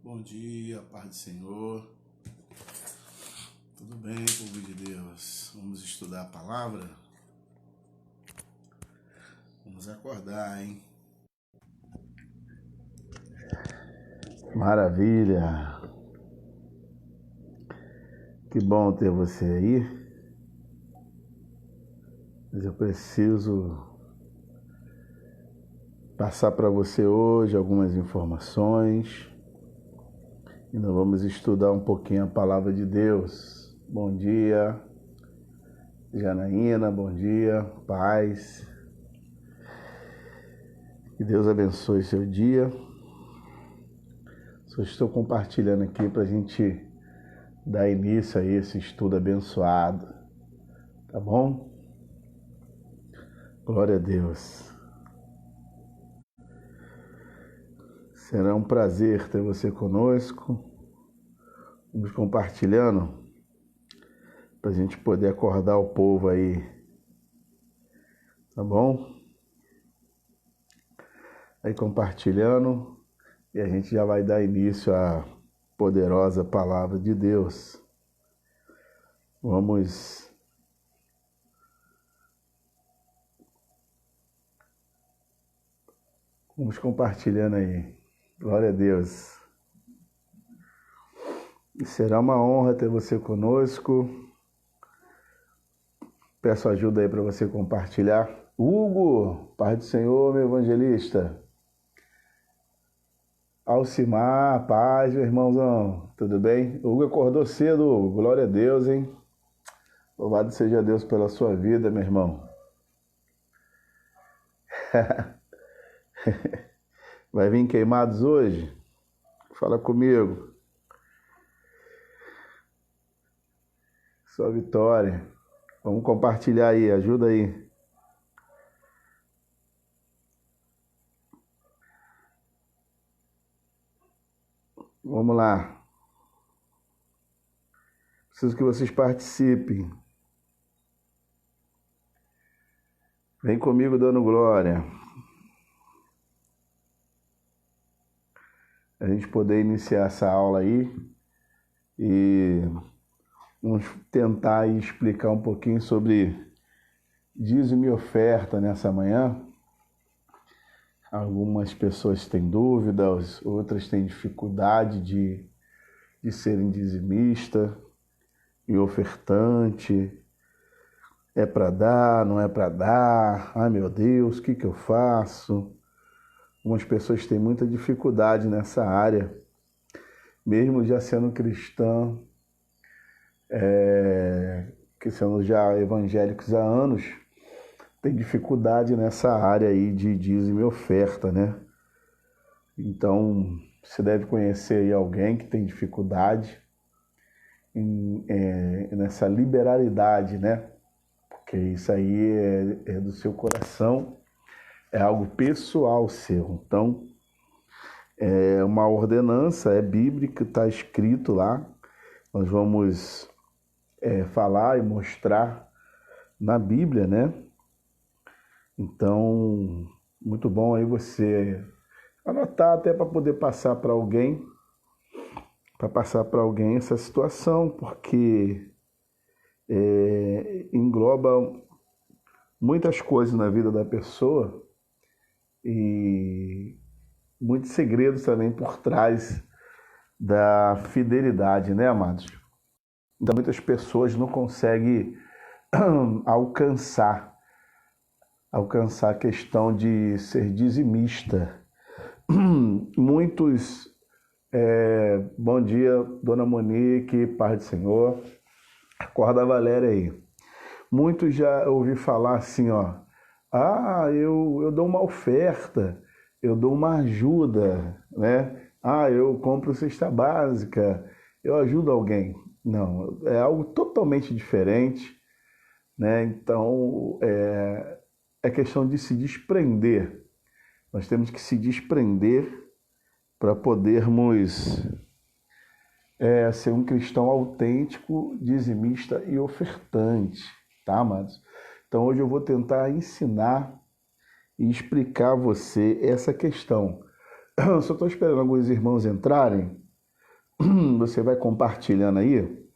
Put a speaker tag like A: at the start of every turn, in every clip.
A: Bom dia, paz do Senhor. Tudo bem, povo de Deus? Vamos estudar a palavra? Vamos acordar, hein? Maravilha! Que bom ter você aí. Mas eu preciso passar para você hoje algumas informações. E nós vamos estudar um pouquinho a palavra de Deus. Bom dia, Janaína, bom dia, paz. Que Deus abençoe seu dia. Só estou compartilhando aqui para a gente dar início a esse estudo abençoado. Tá bom? Glória a Deus. Será um prazer ter você conosco. Vamos compartilhando para a gente poder acordar o povo aí. Tá bom? Aí compartilhando e a gente já vai dar início à poderosa palavra de Deus. Vamos compartilhando aí. Glória a Deus. E será uma honra ter você conosco. Peço ajuda aí para você compartilhar. Hugo, paz do Senhor, meu evangelista. Alcimar, paz, meu irmãozão. Tudo bem? Hugo acordou cedo, Hugo. Glória a Deus, hein? Louvado seja Deus pela sua vida, meu irmão. Vai vir queimados hoje? Fala comigo. Só vitória. Vamos compartilhar aí, ajuda aí. Vamos lá. Preciso que vocês participem. Vem comigo dando glória. A gente poder iniciar essa aula aí e vamos tentar explicar um pouquinho sobre dízimo e oferta nessa manhã. Algumas pessoas têm dúvidas, outras têm dificuldade de serem dizimista e ofertante. É para dar, não é para dar? Ai meu Deus, o que eu faço? Algumas pessoas têm muita dificuldade nessa área, mesmo já sendo cristã, que sendo já evangélicos há anos, tem dificuldade nessa área aí de dízimo e oferta, né? Então, você deve conhecer aí alguém que tem dificuldade nessa liberalidade, né? Porque isso aí é do seu coração, é algo pessoal seu. Então, é uma ordenança, é bíblica, está escrito lá. Nós vamos falar e mostrar na Bíblia, né? Então, muito bom aí você anotar até para poder passar para alguém essa situação, porque engloba muitas coisas na vida da pessoa e muitos segredos também por trás da fidelidade, né, amados? Então, muitas pessoas não conseguem alcançar a questão de ser dizimista. Muitos, bom dia, Dona Monique, paz do Senhor, acorda a Valéria aí. Muitos já ouvi falar assim, ó, eu dou uma oferta, eu dou uma ajuda, né? Eu compro cesta básica, eu ajudo alguém. Não, é algo totalmente diferente, né? Então, é questão de se desprender. Nós temos que se desprender para podermos ser um cristão autêntico, dizimista e ofertante, tá, amados? Então, hoje eu vou tentar ensinar e explicar a você essa questão. Eu só estou esperando alguns irmãos entrarem você vai compartilhando aí.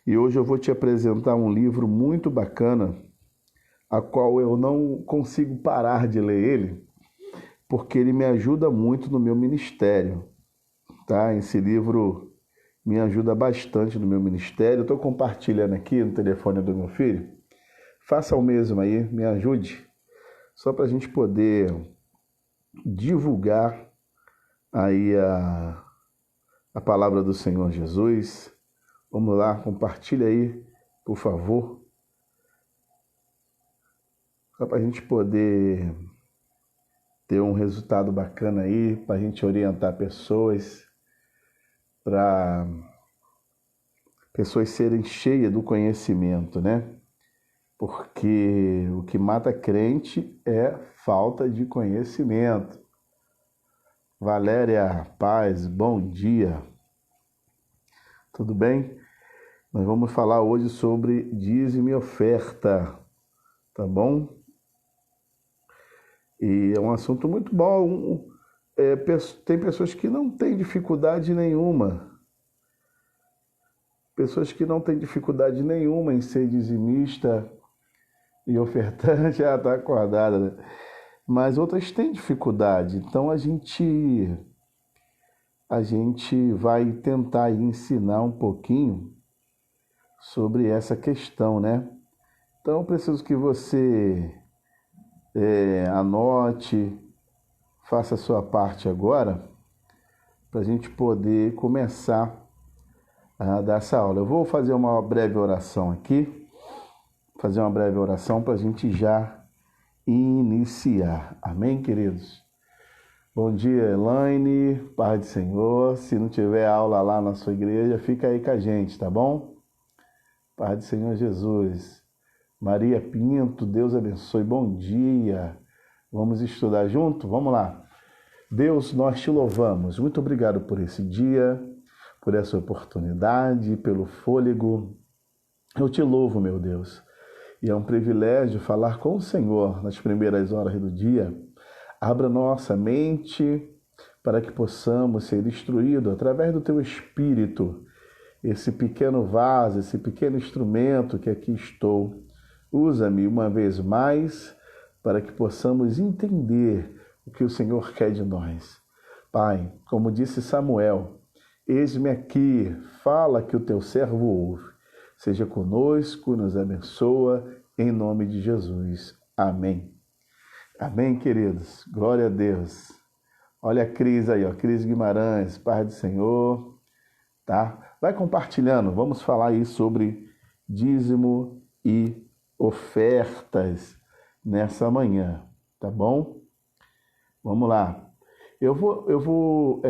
A: E hoje eu vou te apresentar um livro muito bacana, a qual eu não consigo parar de ler ele, porque ele me ajuda muito no meu ministério, tá? Esse livro me ajuda bastante no meu ministério. Eu estou compartilhando aqui no telefone do meu filho. Faça o mesmo aí, me ajude, só para a gente poder divulgar aí a palavra do Senhor Jesus. Vamos lá, compartilha aí, por favor, só para a gente poder ter um resultado bacana aí, para a gente orientar pessoas, para pessoas serem cheias do conhecimento, né? Porque o que mata crente é falta de conhecimento. Valéria Paz, bom dia. Tudo bem? Nós vamos falar hoje sobre dízimo e oferta, tá bom? E é um assunto muito bom. Tem pessoas que não têm dificuldade nenhuma. Pessoas que não têm dificuldade nenhuma em ser dizimista e ofertante. Ah, tá acordada, né? Mas outras têm dificuldade. Então a gente vai tentar ensinar um pouquinho sobre essa questão, né? Então eu preciso que você anote, faça a sua parte agora, para a gente poder começar a dar essa aula. Eu vou fazer uma breve oração aqui, para a gente já iniciar. Amém, queridos? Bom dia, Elaine, paz do Senhor. Se não tiver aula lá na sua igreja, fica aí com a gente, tá bom? Paz do Senhor Jesus. Maria Pinto, Deus abençoe, bom dia. Vamos estudar junto? Vamos lá. Deus, nós te louvamos. Muito obrigado por esse dia, por essa oportunidade, pelo fôlego. Eu te louvo, meu Deus. E é um privilégio falar com o Senhor nas primeiras horas do dia. Abra nossa mente para que possamos ser instruídos através do teu Espírito. Esse pequeno vaso, esse pequeno instrumento que aqui estou. Usa-me uma vez mais para que possamos entender o que o Senhor quer de nós. Pai, como disse Samuel, eis-me aqui, fala que o teu servo ouve. Seja conosco, nos abençoa, em nome de Jesus. Amém. Amém, queridos. Glória a Deus. Olha a Cris aí, ó. Cris Guimarães, paz do Senhor. Tá? Vai compartilhando. Vamos falar aí sobre dízimo e ofertas nessa manhã, tá bom? Vamos lá. Eu vou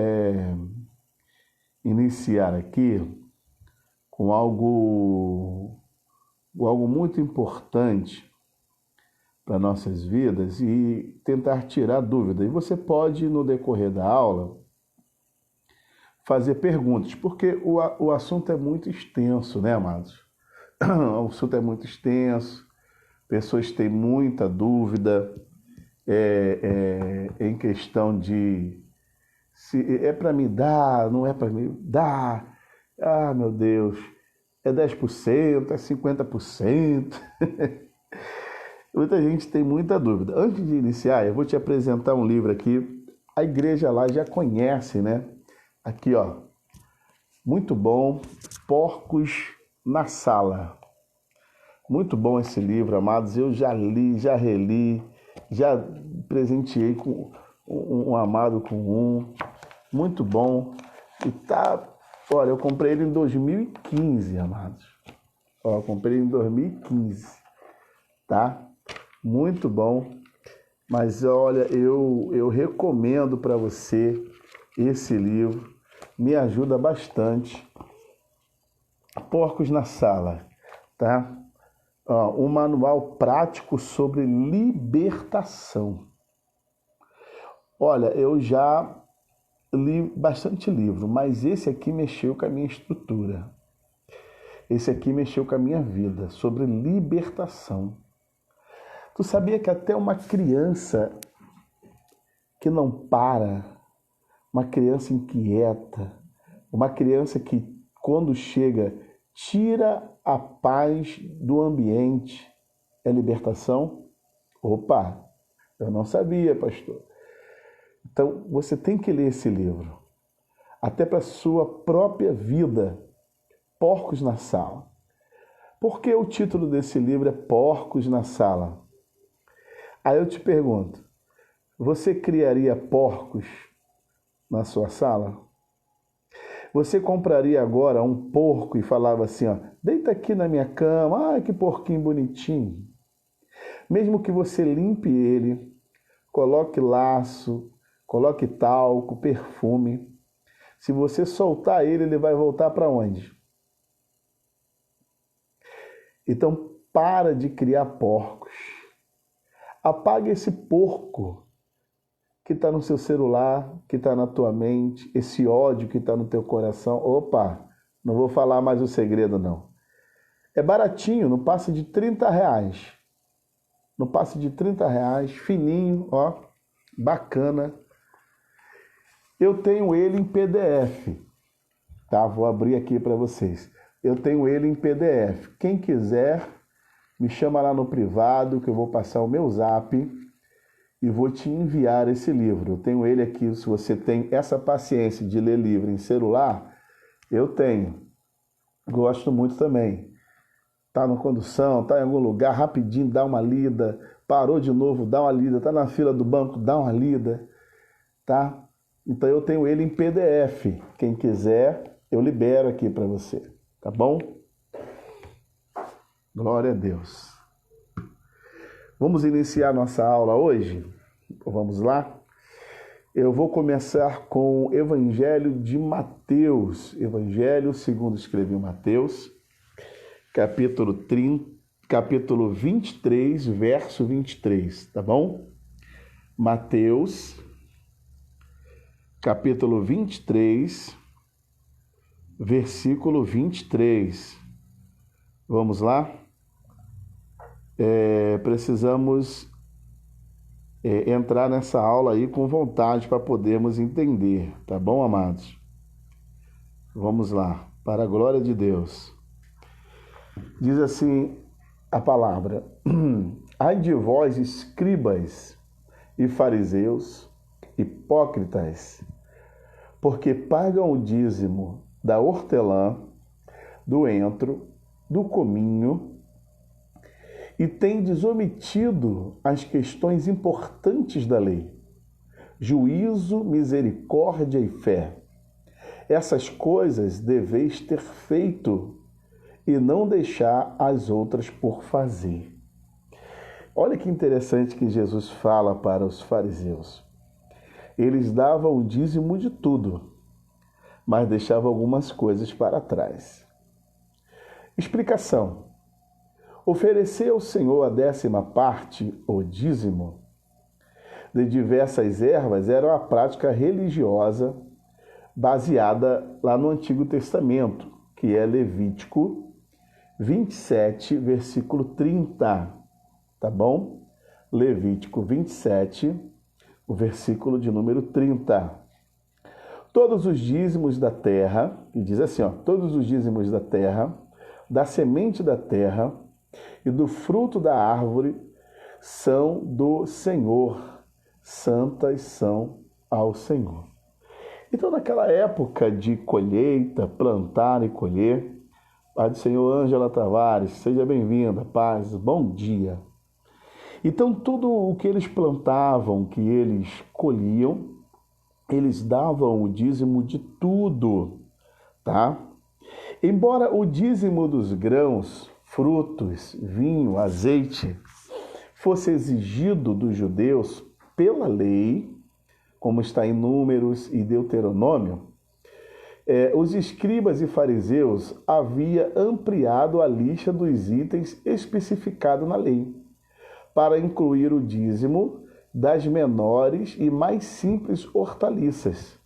A: iniciar aqui com algo muito importante para nossas vidas e tentar tirar dúvida. E você pode, no decorrer da aula, fazer perguntas, porque o assunto é muito extenso, né, amados? O assunto é muito extenso, pessoas têm muita dúvida em questão de se é para me dar, não é para me dar. Ah, meu Deus, é 10%, é 50%. Muita gente tem muita dúvida. Antes de iniciar, eu vou te apresentar um livro aqui. A igreja lá já conhece, né? Aqui, ó. Muito bom. Porcos na Sala. Muito bom esse livro, amados. Eu já li, já reli, já presenteei com um amado com um. Muito bom. E tá... Olha, eu comprei ele em 2015, amados. Ó, eu comprei em 2015. Tá? Muito bom, mas olha, eu recomendo para você esse livro, me ajuda bastante. Porcos na Sala, tá? Um manual prático sobre libertação. Olha, eu já li bastante livro, mas esse aqui mexeu com a minha estrutura. Esse aqui mexeu com a minha vida, sobre libertação. Tu sabia que até uma criança que não para, uma criança inquieta, Uma criança que, quando chega, tira a paz do ambiente. É libertação? Opa, eu não sabia, pastor. Então, você tem que ler esse livro. Até para a sua própria vida. Porcos na Sala. Por que o título desse livro é Porcos na Sala? Aí eu te pergunto, você criaria porcos na sua sala? Você compraria agora um porco e falava assim, ó, deita aqui na minha cama, ai que porquinho bonitinho. Mesmo que você limpe ele, coloque laço, coloque talco, perfume, se você soltar ele, ele vai voltar para onde? Então, para de criar porcos. Apaga esse porco que está no seu celular, que está na tua mente, esse ódio que está no teu coração. Opa, não vou falar mais o segredo, não. É baratinho, não passa de R$30. Não passa de R$30, fininho, ó, bacana. Eu tenho ele em PDF, tá? Vou abrir aqui para vocês. Eu tenho ele em PDF. Quem quiser, me chama lá no privado, que eu vou passar o meu zap e vou te enviar esse livro. Eu tenho ele aqui, se você tem essa paciência de ler livro em celular, eu tenho. Gosto muito também. Tá na condução, tá em algum lugar, rapidinho, dá uma lida. Parou de novo, dá uma lida. Tá na fila do banco, dá uma lida. Tá? Então eu tenho ele em PDF. Quem quiser, eu libero aqui para você. Tá bom? Glória a Deus. Vamos iniciar nossa aula hoje? Vamos lá? Eu vou começar com o Evangelho de Mateus. Evangelho segundo escreveu Mateus, capítulo 23, verso 23, tá bom? Mateus, capítulo 23, versículo 23. Vamos lá? Precisamos entrar nessa aula aí com vontade para podermos entender, tá bom, amados? Vamos lá, para a glória de Deus. Diz assim a palavra: ai de vós, escribas e fariseus, hipócritas, porque pagam o dízimo da hortelã, do entro, do cominho, e tendes omitido as questões importantes da lei: juízo, misericórdia e fé. Essas coisas deveis ter feito e não deixar as outras por fazer. Olha que interessante que Jesus fala para os fariseus. Eles davam o dízimo de tudo, mas deixavam algumas coisas para trás. Explicação. Oferecer ao Senhor a 10ª, o dízimo, de diversas ervas era uma prática religiosa baseada lá no Antigo Testamento, que é Levítico 27, versículo 30, tá bom? Levítico 27, o versículo de número 30. Todos os dízimos da terra, e diz assim, ó, todos os dízimos da terra, da semente da terra e do fruto da árvore são do Senhor, santas são ao Senhor. Então, naquela época de colheita, plantar e colher, Pai do Senhor, Ângela Tavares, seja bem-vinda, paz, bom dia. Então, tudo o que eles plantavam, que eles colhiam, eles davam o dízimo de tudo, tá? Embora o dízimo dos grãos, frutos, vinho, azeite, fosse exigido dos judeus pela lei, como está em Números e Deuteronômio, os escribas e fariseus haviam ampliado a lista dos itens especificados na lei, para incluir o dízimo das menores e mais simples hortaliças.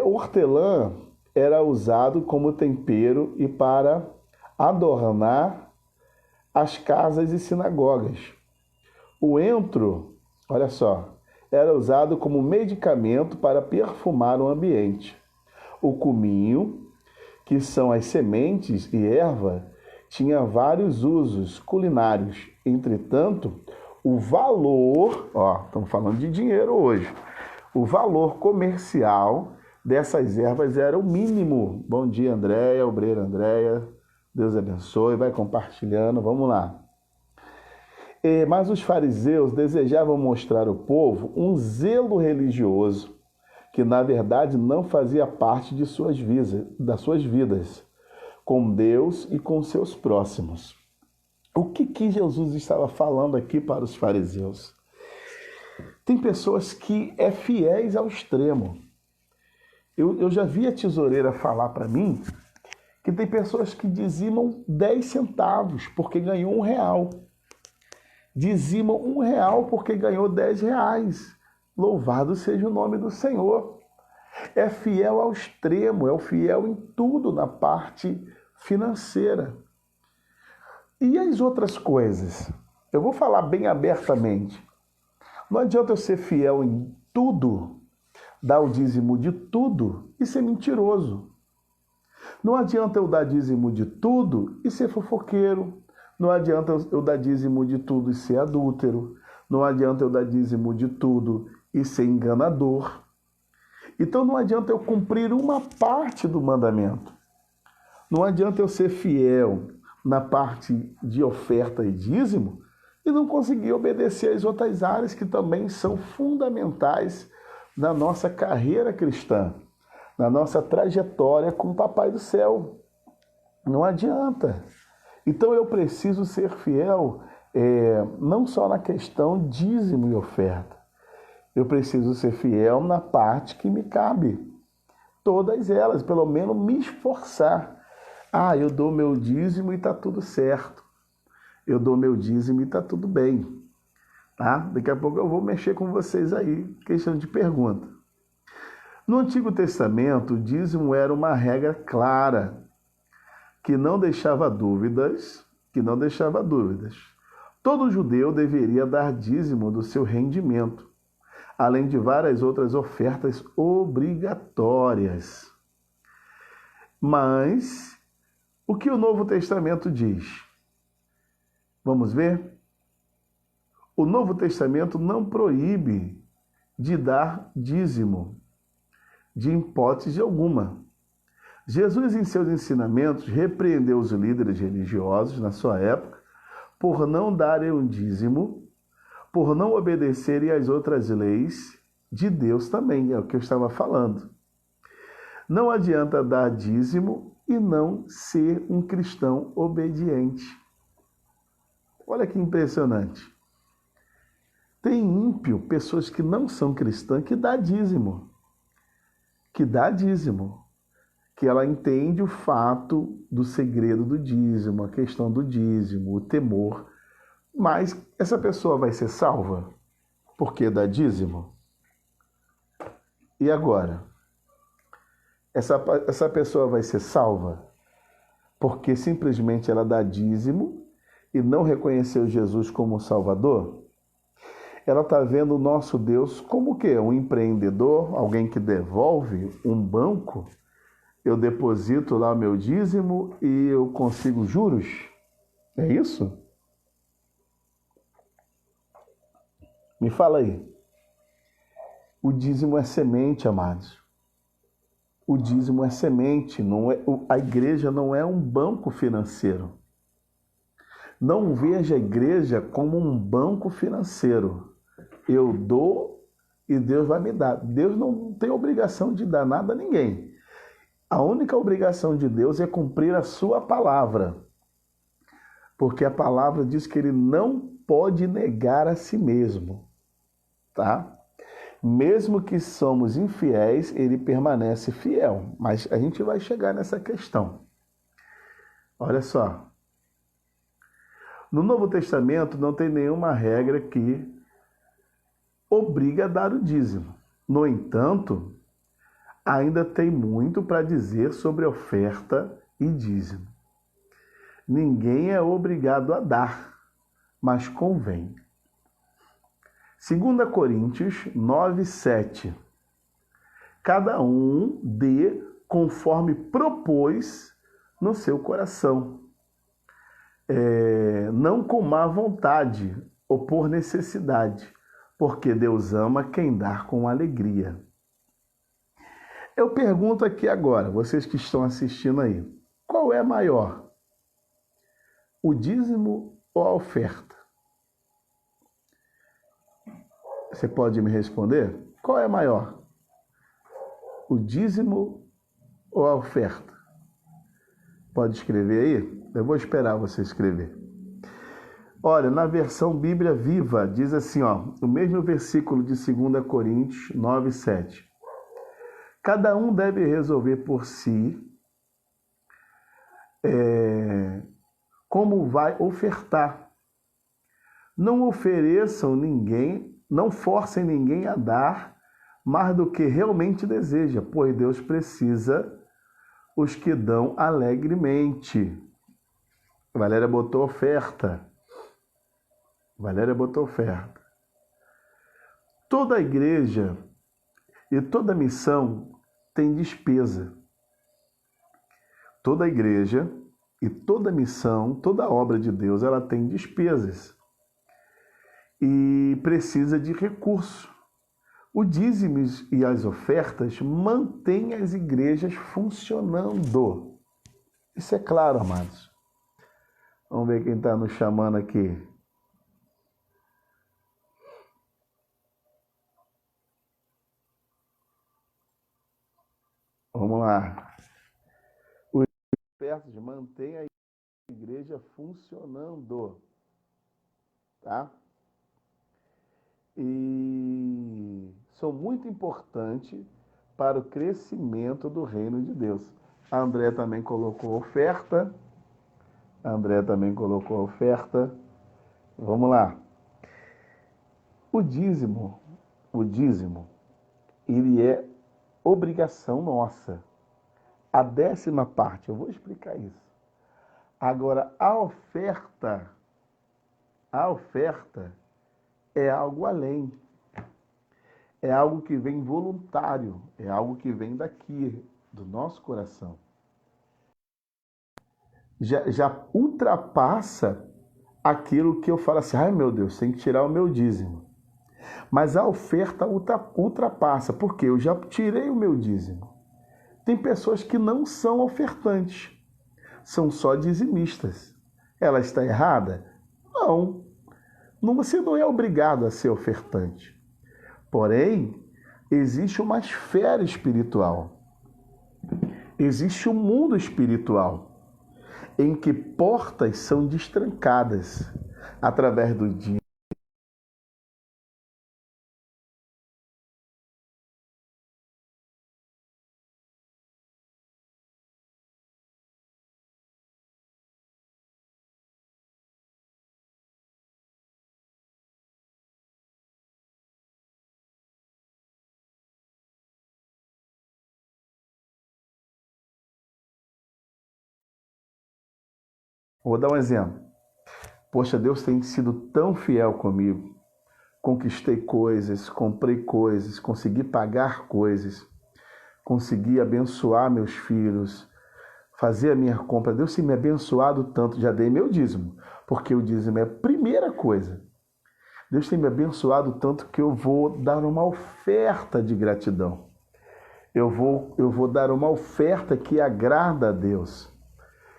A: Hortelã era usado como tempero e para adornar as casas e sinagogas. O entro, olha só, era usado como medicamento para perfumar o ambiente. O cominho, que são as sementes e erva, tinha vários usos culinários. Entretanto, o valor, estamos falando de dinheiro hoje, o valor comercial dessas ervas era o mínimo. Bom dia, Andréia, obreira Andréia, Deus abençoe, vai compartilhando, vamos lá. Mas os fariseus desejavam mostrar ao povo um zelo religioso que, na verdade, não fazia parte de das suas vidas, com Deus e com seus próximos. O que Jesus estava falando aqui para os fariseus? Tem pessoas que é fiéis ao extremo. Eu já vi a tesoureira falar para mim que tem pessoas que dizimam 10 centavos porque ganhou R$1. Dizimam R$1 porque ganhou R$10. Louvado seja o nome do Senhor. É fiel ao extremo, é o fiel em tudo na parte financeira. E as outras coisas? Eu vou falar bem abertamente. Não adianta eu ser fiel em tudo, dar o dízimo de tudo e ser mentiroso. Não adianta eu dar dízimo de tudo e ser fofoqueiro. Não adianta eu dar dízimo de tudo e ser adúltero. Não adianta eu dar dízimo de tudo e ser enganador. Então não adianta eu cumprir uma parte do mandamento. Não adianta eu ser fiel na parte de oferta e dízimo e não conseguir obedecer às outras áreas que também são fundamentais na nossa carreira cristã, na nossa trajetória com o Papai do Céu. Não adianta. Então eu preciso ser fiel não só na questão dízimo e oferta. Eu preciso ser fiel na parte que me cabe. Todas elas, pelo menos me esforçar. Eu dou meu dízimo e está tudo certo. Eu dou meu dízimo e está tudo bem. Tá? Daqui a pouco eu vou mexer com vocês aí, questão de pergunta. No Antigo Testamento, o dízimo era uma regra clara, que não deixava dúvidas. Todo judeu deveria dar dízimo do seu rendimento, além de várias outras ofertas obrigatórias. Mas o que o Novo Testamento diz? Vamos ver? O Novo Testamento não proíbe de dar dízimo, de hipótese alguma. Jesus, em seus ensinamentos, repreendeu os líderes religiosos na sua época por não darem um dízimo, por não obedecerem às outras leis de Deus também, é o que eu estava falando. Não adianta dar dízimo e não ser um cristão obediente. Olha que impressionante. Tem ímpio, pessoas que não são cristãs, que dá dízimo. Que ela entende o fato do segredo do dízimo, a questão do dízimo, o temor. Mas essa pessoa vai ser salva porque dá dízimo? E agora? Essa pessoa vai ser salva porque simplesmente ela dá dízimo e não reconheceu Jesus como Salvador? Ela está vendo o nosso Deus como o quê? Um empreendedor, alguém que devolve, um banco? Eu deposito lá o meu dízimo e eu consigo juros? É isso? Me fala aí. O dízimo é semente, amados. O dízimo é semente, a igreja não é um banco financeiro. Não veja a igreja como um banco financeiro. Eu dou e Deus vai me dar. Deus não tem obrigação de dar nada a ninguém. A única obrigação de Deus é cumprir a sua palavra. Porque a palavra diz que ele não pode negar a si mesmo. Tá? Mesmo que somos infiéis, ele permanece fiel. Mas a gente vai chegar nessa questão. Olha só. No Novo Testamento não tem nenhuma regra que obriga a dar o dízimo. No entanto, ainda tem muito para dizer sobre oferta e dízimo. Ninguém é obrigado a dar, mas convém. 2 Coríntios 9:7. Cada um dê conforme propôs no seu coração. Não com má vontade ou por necessidade, porque Deus ama quem dá com alegria. Eu pergunto aqui agora, vocês que estão assistindo aí, qual é maior? O dízimo ou a oferta? Você pode me responder? Qual é maior? O dízimo ou a oferta? Pode escrever aí? Eu vou esperar você escrever. Olha, na versão Bíblia Viva, diz assim, o mesmo versículo de 2 Coríntios 9:7. Cada um deve resolver por si como vai ofertar. Não ofereçam ninguém, não forcem ninguém a dar mais do que realmente deseja, pois Deus precisa os que dão alegremente. Valéria botou oferta. Toda igreja e toda missão tem despesa. Toda igreja e toda missão, toda obra de Deus, ela tem despesas. E precisa de recurso. O dízimo e as ofertas mantêm as igrejas funcionando. Isso é claro, amados. Vamos ver quem está nos chamando aqui. Vamos lá. Os ofertas mantêm a igreja funcionando. Tá? E são muito importantes para o crescimento do reino de Deus. A André também colocou oferta. Vamos lá. O dízimo, ele é obrigação nossa. A 10ª parte, eu vou explicar isso. Agora, a oferta é algo além. É algo que vem voluntário, é algo que vem daqui, do nosso coração. Já ultrapassa aquilo que eu falo assim, ai meu Deus, tem que tirar o meu dízimo. Mas a oferta ultrapassa, porque eu já tirei o meu dízimo. Tem pessoas que não são ofertantes, são só dizimistas. Ela está errada? Não. Você não é obrigado a ser ofertante. Porém, existe uma esfera espiritual. Existe um mundo espiritual em que portas são destrancadas através do dia. Vou dar um exemplo. Poxa, Deus tem sido tão fiel comigo. Conquistei coisas, comprei coisas, consegui pagar coisas, consegui abençoar meus filhos, fazer a minha compra. Deus tem me abençoado tanto, já dei meu dízimo, porque o dízimo é a primeira coisa. Deus tem me abençoado tanto que eu vou dar uma oferta de gratidão. Eu vou dar uma oferta que agrada a Deus.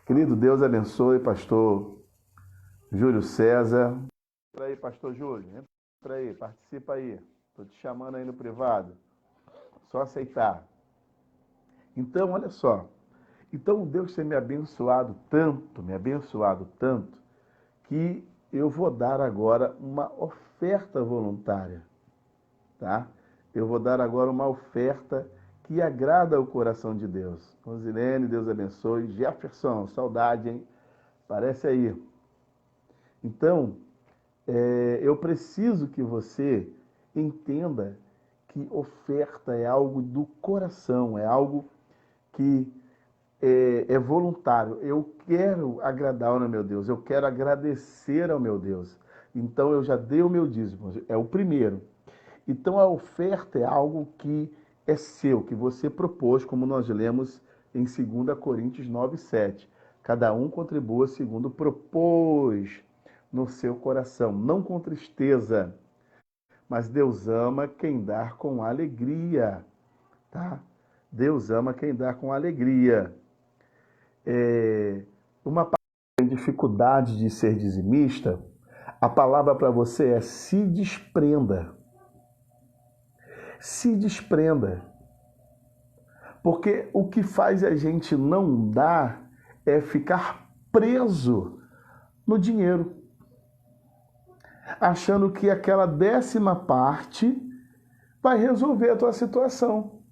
A: Querido, Deus abençoe, pastor Júlio César. Entra aí, pastor Júlio. Entra aí, participa aí. Estou te chamando aí no privado. Só aceitar. Então, olha só. Então, Deus tem me abençoado tanto, que eu vou dar agora uma oferta voluntária. Tá? Eu vou dar agora uma oferta que agrada ao coração de Deus. Rosilene, Deus abençoe. Jefferson, saudade, hein? Aparece aí. Então, eu preciso que você entenda que oferta é algo do coração, é algo que é voluntário. Eu quero agradar ao meu Deus, eu quero agradecer ao meu Deus. Então, eu já dei o meu dízimo, é o primeiro. Então, a oferta é algo que é seu, que você propôs, como nós lemos em 2 Coríntios 9:7. Cada um contribua segundo propôs no seu coração, não com tristeza, mas Deus ama quem dá com alegria, tá? Deus ama quem dá com alegria. Uma dificuldade de ser dizimista, a palavra para você é se desprenda. Se desprenda. Porque o que faz a gente não dar é ficar preso no dinheiro, achando que aquela 10ª parte vai resolver a tua situação,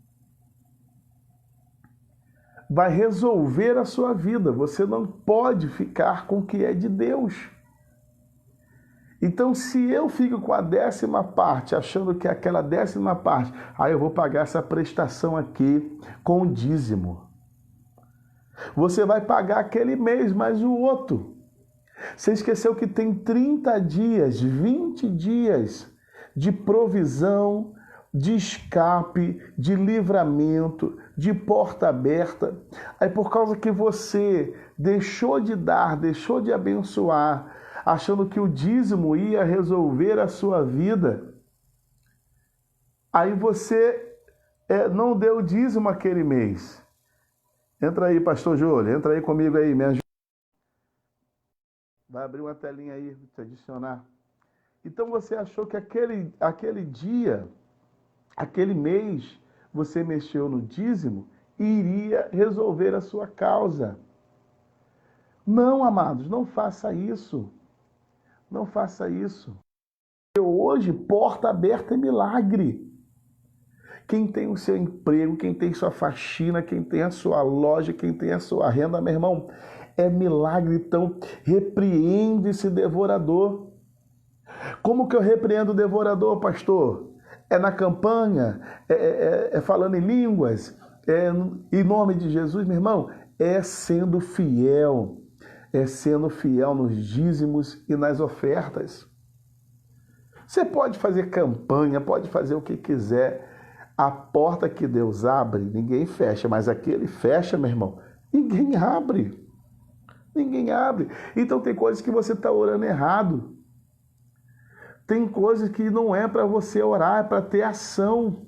A: vai resolver a sua vida. Você não pode ficar com o que é de Deus. Então, se eu fico com a 10ª parte, achando que aquela 10ª parte, eu vou pagar essa prestação aqui com o dízimo. Você vai pagar aquele mês, mas o outro. Você esqueceu que tem 30 dias, 20 dias de provisão, de escape, de livramento, de porta aberta. Aí por causa que você deixou de dar, deixou de abençoar, achando que o dízimo ia resolver a sua vida, aí você não deu o dízimo aquele mês. Entra aí, pastor Júlio, entra aí comigo aí, me ajuda. Vai abrir uma telinha aí, te adicionar. Então você achou que aquele dia, aquele mês, você mexeu no dízimo e iria resolver a sua causa. Não, amados, não faça isso. Não faça isso. Hoje, porta aberta é milagre. Quem tem o seu emprego, quem tem sua faxina, quem tem a sua loja, quem tem a sua renda, meu irmão, é milagre. Então, repreende esse devorador. Como que eu repreendo o devorador, pastor? É na campanha? É falando em línguas? Em nome de Jesus, meu irmão? É sendo fiel. É sendo fiel nos dízimos e nas ofertas. Você pode fazer campanha, pode fazer o que quiser. A porta que Deus abre, ninguém fecha. Mas aquele fecha, meu irmão, ninguém abre. Ninguém abre. Então tem coisas que você está orando errado. Tem coisas que não é para você orar, é para ter ação.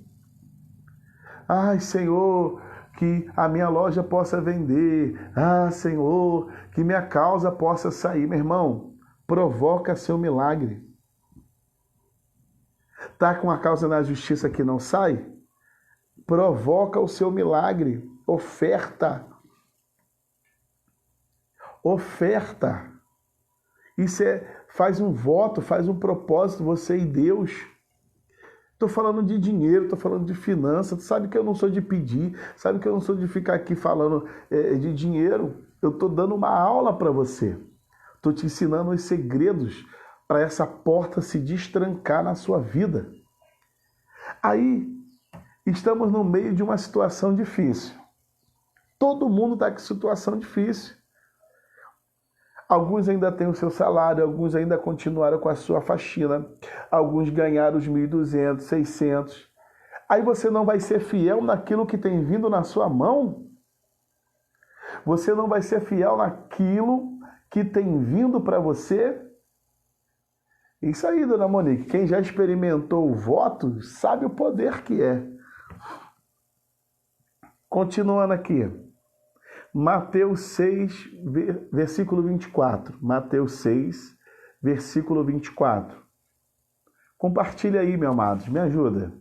A: Ai, Senhor, que a minha loja possa vender. Ah, Senhor, que minha causa possa sair. Meu irmão, provoca seu milagre. Tá com a causa na justiça que não sai? Provoca o seu milagre. Oferta. Oferta. Isso faz um voto, faz um propósito, você e Deus. Estou falando de dinheiro, estou falando de finanças. Tu sabe que eu não sou de pedir, sabe que eu não sou de ficar aqui falando de dinheiro. Eu estou dando uma aula para você. Estou te ensinando os segredos para essa porta se destrancar na sua vida. Aí, estamos no meio de uma situação difícil. Todo mundo está com situação difícil. Alguns ainda têm o seu salário, alguns ainda continuaram com a sua faxina, alguns ganharam os 1.200, 600. Aí você não vai ser fiel naquilo que tem vindo na sua mão? Você não vai ser fiel naquilo que tem vindo para você? Isso aí, dona Monique, quem já experimentou o voto sabe o poder que é. Continuando aqui. Mateus 6, versículo 24. Mateus 6, versículo 24. Compartilha aí, meus amados, me ajuda.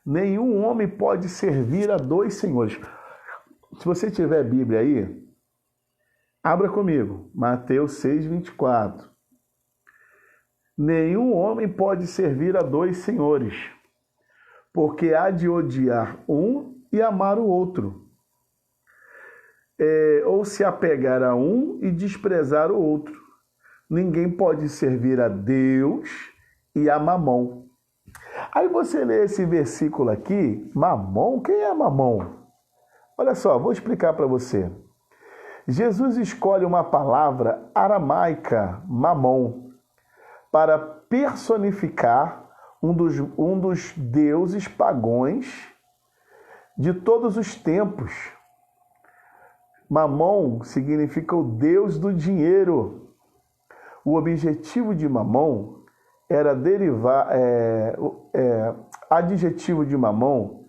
A: Nenhum homem pode servir a dois senhores. Se você tiver Bíblia aí, abra comigo. Mateus 6, 24. Nenhum homem pode servir a dois senhores, porque há de odiar um e amar o outro. Ou se apegar a um e desprezar o outro. Ninguém pode servir a Deus e a Mamon. Aí você lê esse versículo aqui, Mamon, quem é Mamon? Olha só, vou explicar para você. Jesus escolhe uma palavra aramaica, Mamon, para personificar um dos deuses pagões de todos os tempos. Mamon significa o Deus do dinheiro. O objetivo de Mamon era derivar... adjetivo de Mamon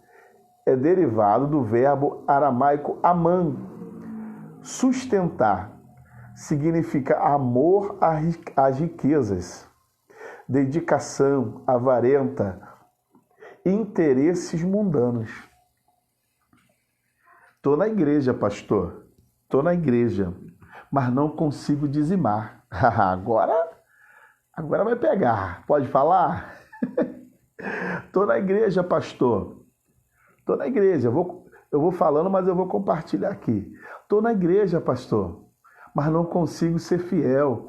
A: é derivado do verbo aramaico aman. Sustentar significa amor às riquezas, dedicação, avarenta, interesses mundanos. Estou na igreja, pastor. Estou na igreja, mas não consigo dizimar. Agora vai pegar. Pode falar? Estou na igreja, pastor. Estou na igreja. Eu vou falando, mas eu vou compartilhar aqui. Estou na igreja, pastor, mas não consigo ser fiel.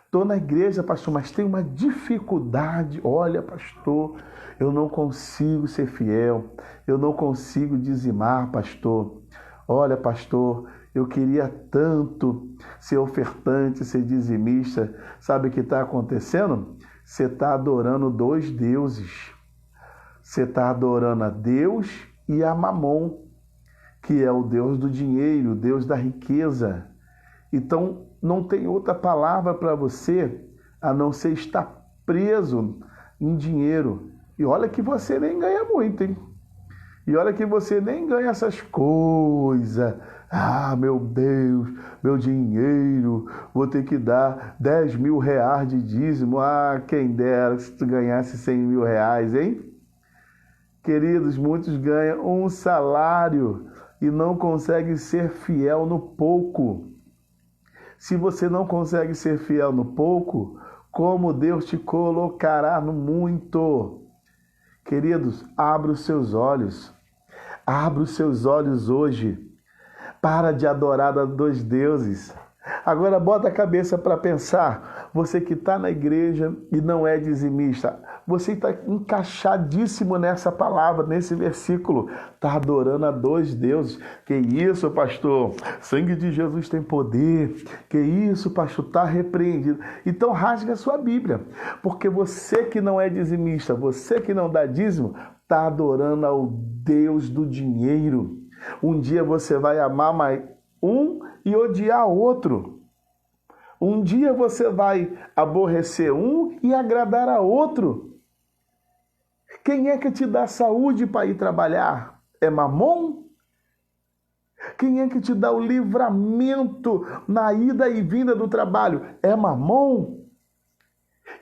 A: Estou na igreja, pastor, mas tenho uma dificuldade. Olha, pastor, eu não consigo ser fiel. Eu não consigo dizimar, pastor. Olha, pastor, eu queria tanto ser ofertante, ser dizimista. Sabe o que está acontecendo? Você está adorando dois deuses. Você está adorando a Deus e a Mamon, que é o Deus do dinheiro, o Deus da riqueza. Então, não tem outra palavra para você a não ser estar preso em dinheiro. E olha que você nem ganha muito, hein? E olha que você nem ganha essas coisas. Ah, meu Deus, meu dinheiro, vou ter que dar 10 mil reais de dízimo. Ah, quem dera se tu ganhasse 100 mil reais, hein? Queridos, muitos ganham um salário e não conseguem ser fiel no pouco. Se você não consegue ser fiel no pouco, como Deus te colocará no muito? Queridos, abra os seus olhos. Abra os seus olhos hoje. Para de adorar a dois deuses. Agora bota a cabeça para pensar. Você que está na igreja e não é dizimista, você está encaixadíssimo nessa palavra, nesse versículo. Está adorando a dois deuses. Que isso, pastor? Sangue de Jesus tem poder. Que isso, pastor? Está repreendido. Então rasga a sua Bíblia. Porque você que não é dizimista, você que não dá dízimo, está adorando ao Deus do dinheiro. Um dia você vai amar mais um e odiar outro. Um dia você vai aborrecer um e agradar a outro. Quem é que te dá saúde para ir trabalhar? É Mamon? Quem é que te dá o livramento na ida e vinda do trabalho? É Mamon?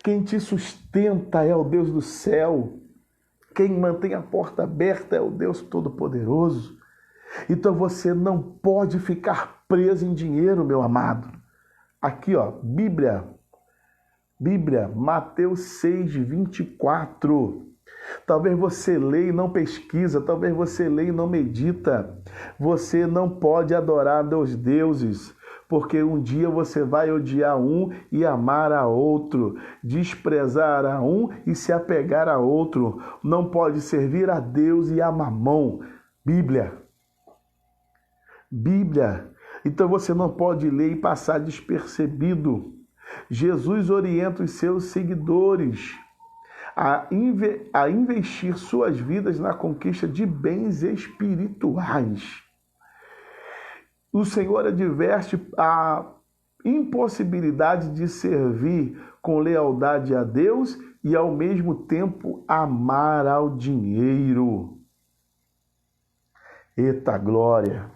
A: Quem te sustenta é o Deus do céu. Quem mantém a porta aberta é o Deus Todo-Poderoso. Então você não pode ficar preso em dinheiro, meu amado. Aqui, ó, Bíblia, Mateus 6, 24. Talvez você leia e não pesquisa, talvez você leia e não medita. Você não pode adorar dois deuses, porque um dia você vai odiar um e amar a outro, desprezar a um e se apegar a outro. Não pode servir a Deus e a Mamon. Bíblia. Então você não pode ler e passar despercebido. Jesus orienta os seus seguidores a investir suas vidas na conquista de bens espirituais. O Senhor adverte a impossibilidade de servir com lealdade a Deus e ao mesmo tempo amar ao dinheiro. Eita glória!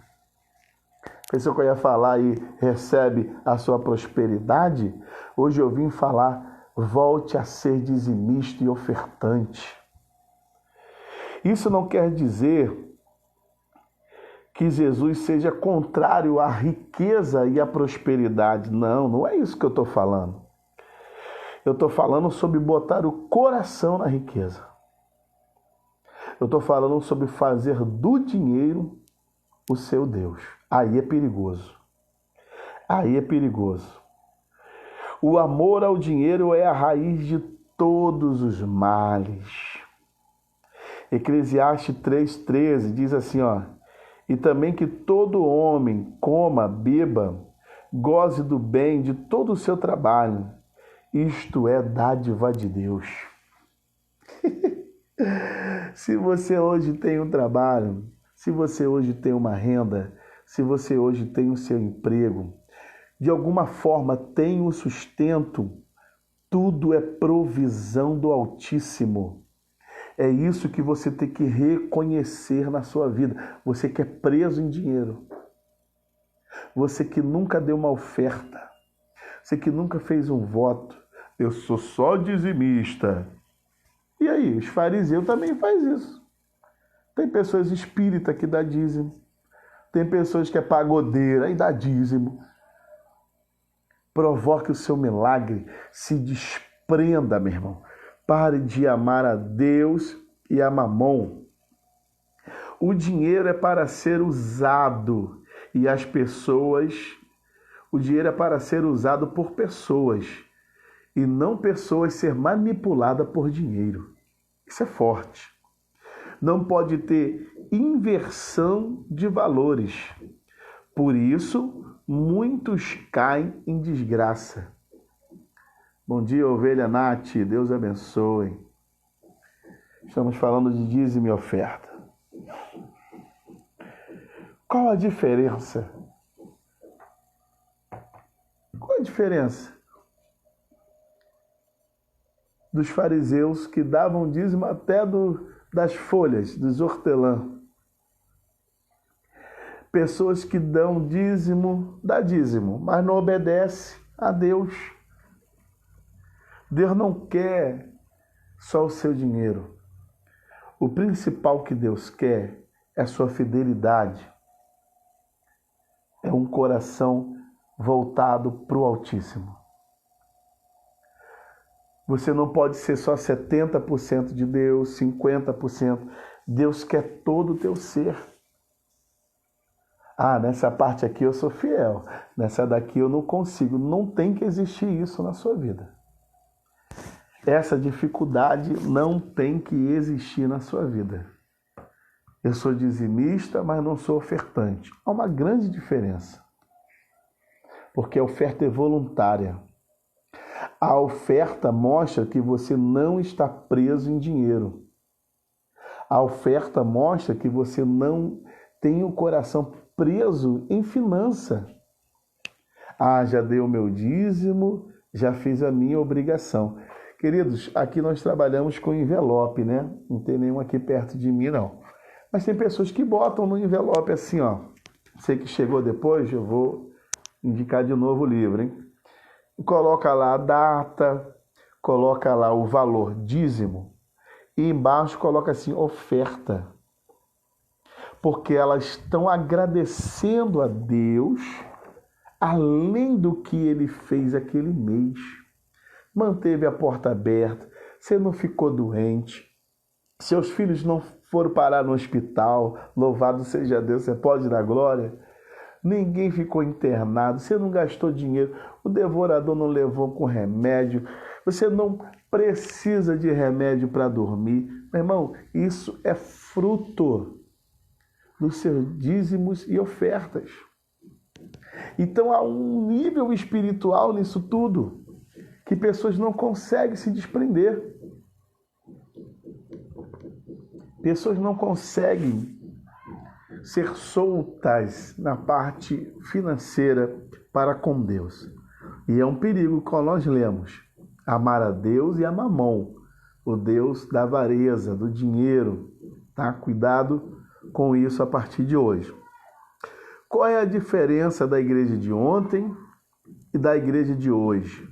A: Pensou que eu ia falar e recebe a sua prosperidade? Hoje eu vim falar, volte a ser dizimista e ofertante. Isso não quer dizer que Jesus seja contrário à riqueza e à prosperidade. Não, não é isso que eu estou falando. Eu estou falando sobre botar o coração na riqueza. Eu estou falando sobre fazer do dinheiro o seu Deus. Aí é perigoso. Aí é perigoso. O amor ao dinheiro é a raiz de todos os males. Eclesiastes 3,13 diz assim, ó: e também que todo homem coma, beba, goze do bem de todo o seu trabalho. Isto é dádiva de Deus. Se você hoje tem um trabalho, se você hoje tem uma renda, se você hoje tem o seu emprego, de alguma forma tem o sustento, tudo é provisão do Altíssimo. É isso que você tem que reconhecer na sua vida. Você que é preso em dinheiro, você que nunca deu uma oferta, você que nunca fez um voto, eu sou só dizimista. E aí, os fariseus também fazem isso. Tem pessoas espíritas que dá dízimo, tem pessoas que é pagodeira e dá dízimo. Provoque o seu milagre, se desprenda, meu irmão. Pare de amar a Deus e a mamon. O dinheiro é para ser usado e as pessoas, o dinheiro é para ser usado por pessoas e não pessoas ser manipuladas por dinheiro. Isso é forte. Não pode ter inversão de valores. Por isso, muitos caem em desgraça. Bom dia, ovelha Nath. Deus abençoe. Estamos falando de dízimo e oferta. Qual a diferença? Qual a diferença dos fariseus que davam dízimo até das folhas, dos hortelãs? Pessoas que dão dízimo, dá dízimo, mas não obedece a Deus. Deus não quer só o seu dinheiro. O principal que Deus quer é a sua fidelidade. É um coração voltado para o Altíssimo. Você não pode ser só 70% de Deus, 50%. Deus quer todo o teu ser. Ah, nessa parte aqui eu sou fiel, nessa daqui eu não consigo. Não tem que existir isso na sua vida. Essa dificuldade não tem que existir na sua vida. Eu sou dizimista, mas não sou ofertante. Há uma grande diferença. Porque a oferta é voluntária. A oferta mostra que você não está preso em dinheiro. A oferta mostra que você não tem o coração preso em finança. Ah, já dei o meu dízimo, já fiz a minha obrigação. Queridos, aqui nós trabalhamos com envelope, né? Não tem nenhum aqui perto de mim, não. Mas tem pessoas que botam no envelope assim, ó. Você que chegou depois, eu vou indicar de novo o livro, hein? Coloca lá a data, coloca lá o valor dízimo e embaixo coloca assim, oferta. Porque elas estão agradecendo a Deus além do que Ele fez aquele mês. Manteve a porta aberta, você não ficou doente, seus filhos não foram parar no hospital, louvado seja Deus, você pode dar glória. Ninguém ficou internado, você não gastou dinheiro, o devorador não levou com remédio, você não precisa de remédio para dormir. Meu irmão, isso é fruto dos seus dízimos e ofertas. Então há um nível espiritual nisso tudo que pessoas não conseguem se desprender. Pessoas não conseguem ser soltas na parte financeira para com Deus. E é um perigo quando nós lemos amar a Deus e a mamon, o Deus da avareza, do dinheiro. Tá? Cuidado com isso a partir de hoje. Qual é a diferença da igreja de ontem e da igreja de hoje?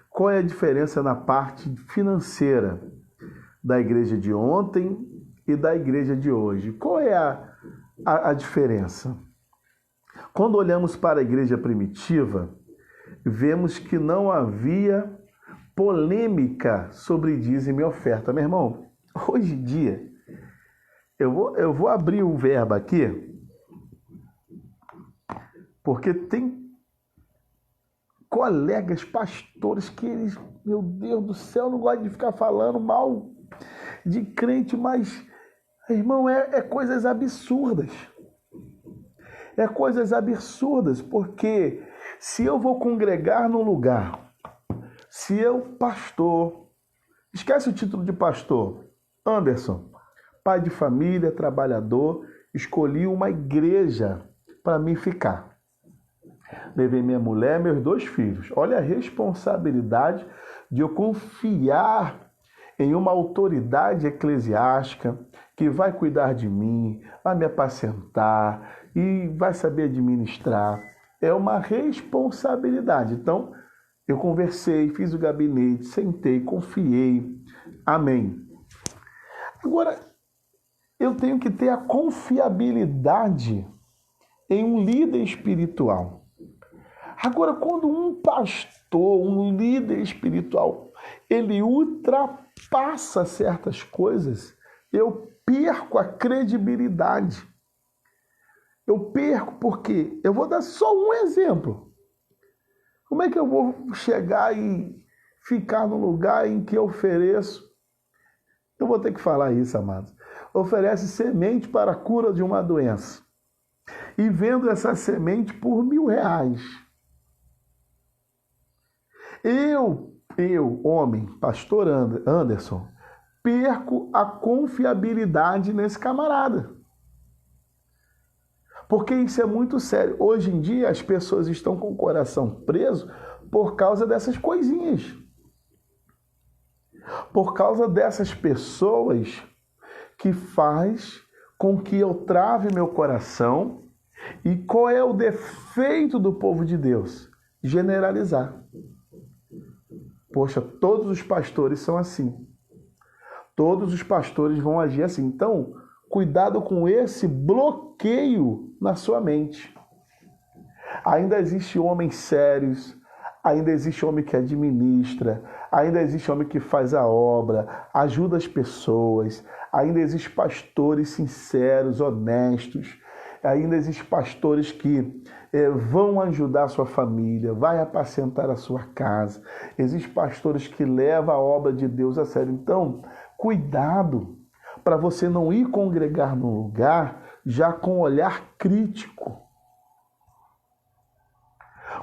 A: Qual é a diferença na parte financeira da igreja de ontem e da igreja de hoje? Qual é a diferença? Quando olhamos para a igreja primitiva, vemos que não havia polêmica sobre dízimo e oferta. Meu irmão, hoje em dia, eu vou abrir o verbo aqui, porque tem colegas pastores que eles, meu Deus do céu, não gostam de ficar falando mal de crente, mas, irmão, é coisas absurdas. É coisas absurdas, porque se eu vou congregar num lugar, se eu, pastor, esquece o título de pastor, Anderson, pai de família, trabalhador, escolhi uma igreja para mim ficar. Levei minha mulher e meus 2 filhos. Olha a responsabilidade de eu confiar em uma autoridade eclesiástica que vai cuidar de mim, vai me apacentar e vai saber administrar. É uma responsabilidade. Então, eu conversei, fiz o gabinete, sentei, confiei. Amém. Agora, eu tenho que ter a confiabilidade em um líder espiritual. Agora, quando um pastor, um líder espiritual, ele ultrapassa certas coisas, eu perco a credibilidade. Eu perco porque, eu vou dar só um exemplo. Como é que eu vou chegar e ficar num lugar em que eu ofereço, eu vou ter que falar isso, amados, oferece semente para a cura de uma doença e vendo essa semente por R$1.000. Eu, homem, pastor Anderson, perco a confiabilidade nesse camarada. Porque isso é muito sério. Hoje em dia as pessoas estão com o coração preso por causa dessas coisinhas. Por causa dessas pessoas que faz com que eu trave meu coração. E qual é o defeito do povo de Deus? Generalizar. Poxa, todos os pastores são assim. Todos os pastores vão agir assim. Então, cuidado com esse bloqueio na sua mente. Ainda existe homens sérios, ainda existe homem que administra, ainda existe homem que faz a obra, ajuda as pessoas, ainda existe pastores sinceros, honestos, ainda existe pastores que vão ajudar a sua família, vai apacentar a sua casa. Existem pastores que levam a obra de Deus a sério. Então, cuidado para você não ir congregar num lugar já com olhar crítico.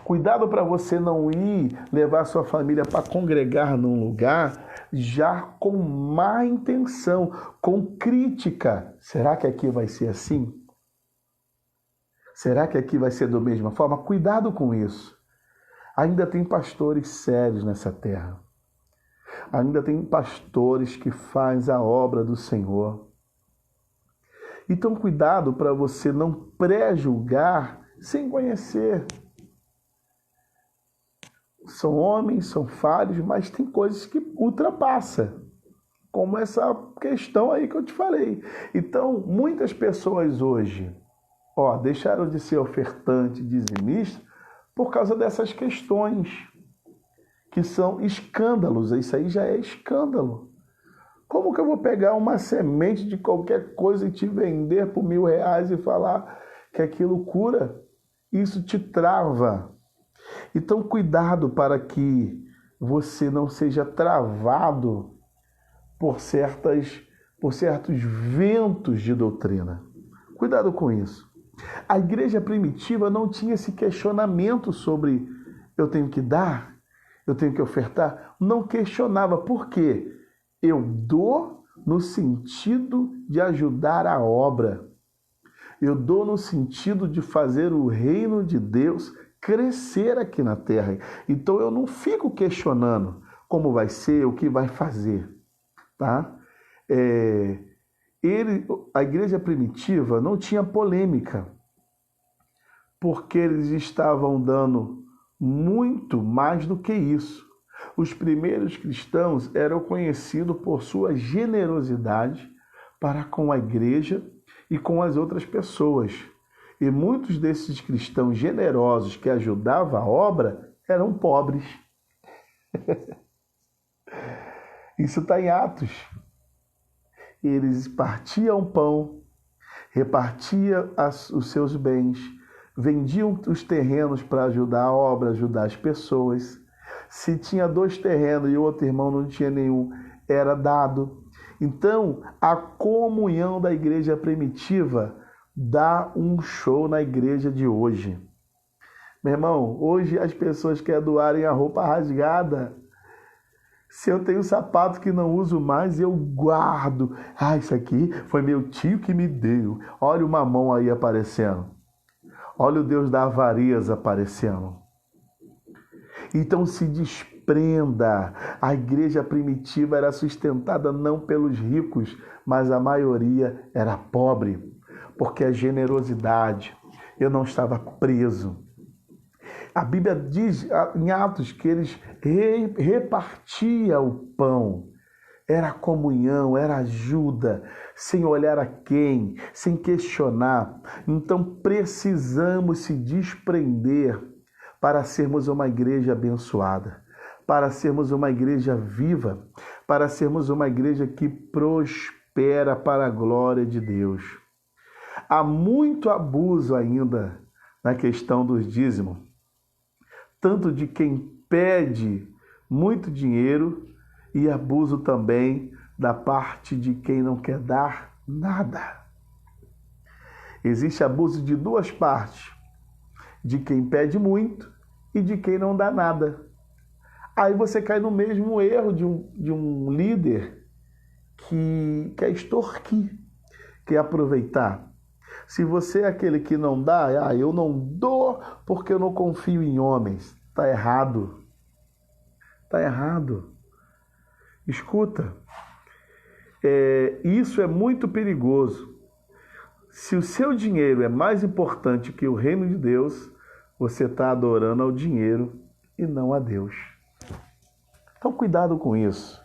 A: Cuidado para você não ir levar a sua família para congregar num lugar já com má intenção, com crítica. Será que aqui vai ser assim? Será que aqui vai ser da mesma forma? Cuidado com isso. Ainda tem pastores sérios nessa terra. Ainda tem pastores que fazem a obra do Senhor. Então, cuidado para você não pré-julgar sem conhecer. São homens, são falhos, mas tem coisas que ultrapassam. Como essa questão aí que eu te falei. Então, muitas pessoas hoje deixaram de ser ofertante, dizimista, por causa dessas questões, que são escândalos. Isso aí já é escândalo. Como que eu vou pegar uma semente de qualquer coisa e te vender por R$1.000 e falar que aquilo cura? Isso te trava. Então, cuidado para que você não seja travado por certos ventos de doutrina. Cuidado com isso. A igreja primitiva não tinha esse questionamento sobre eu tenho que dar, eu tenho que ofertar. Não questionava. Por quê? Eu dou no sentido de ajudar a obra. Eu dou no sentido de fazer o reino de Deus crescer aqui na terra. Então eu não fico questionando como vai ser, o que vai fazer. Tá? A igreja primitiva não tinha polêmica, porque eles estavam dando muito mais do que isso. Os primeiros cristãos eram conhecidos por sua generosidade para com a igreja e com as outras pessoas. E muitos desses cristãos generosos que ajudavam a obra eram pobres. Isso está em Atos. Eles partiam pão, repartiam os seus bens, vendiam os terrenos para ajudar a obra, ajudar as pessoas. Se tinha 2 terrenos e o outro irmão não tinha nenhum, era dado. Então, a comunhão da igreja primitiva dá um show na igreja de hoje. Meu irmão, hoje as pessoas querem doarem a roupa rasgada. Se eu tenho sapato que não uso mais, eu guardo. Ah, isso aqui foi meu tio que me deu. Olha o mamão aí aparecendo. Olha o Deus da avarias aparecendo. Então se desprenda. A igreja primitiva era sustentada não pelos ricos, mas a maioria era pobre. Porque a generosidade, eu não estava preso. A Bíblia diz em Atos que eles repartiam o pão. Era comunhão, era ajuda, sem olhar a quem, sem questionar. Então precisamos se desprender para sermos uma igreja abençoada, para sermos uma igreja viva, para sermos uma igreja que prospera para a glória de Deus. Há muito abuso ainda na questão dos dízimos, tanto de quem pede muito dinheiro e abuso também da parte de quem não quer dar nada. Existe abuso de duas partes, de quem pede muito e de quem não dá nada. Aí você cai no mesmo erro de um líder que quer extorquir, quer aproveitar. Se você é aquele que não dá, eu não dou porque eu não confio em homens. Está errado. Está errado. Escuta, isso é muito perigoso. Se o seu dinheiro é mais importante que o reino de Deus, você está adorando ao dinheiro e não a Deus. Então cuidado com isso.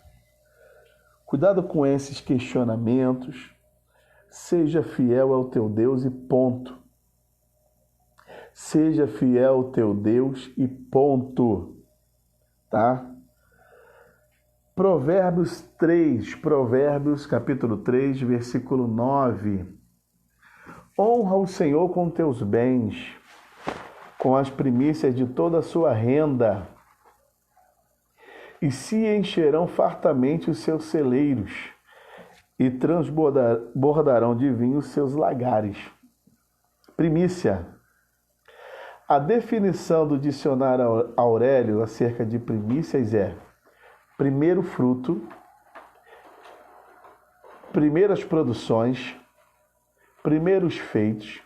A: Cuidado com esses questionamentos. Seja fiel ao teu Deus e ponto. Seja fiel ao teu Deus e ponto. Tá? Provérbios capítulo 3, versículo 9. Honra o Senhor com teus bens, com as primícias de toda a sua renda, e se encherão fartamente os seus celeiros, e transbordarão de vinho os seus lagares. Primícia. A definição do dicionário Aurélio acerca de primícias é: primeiro fruto, primeiras produções, primeiros feitos,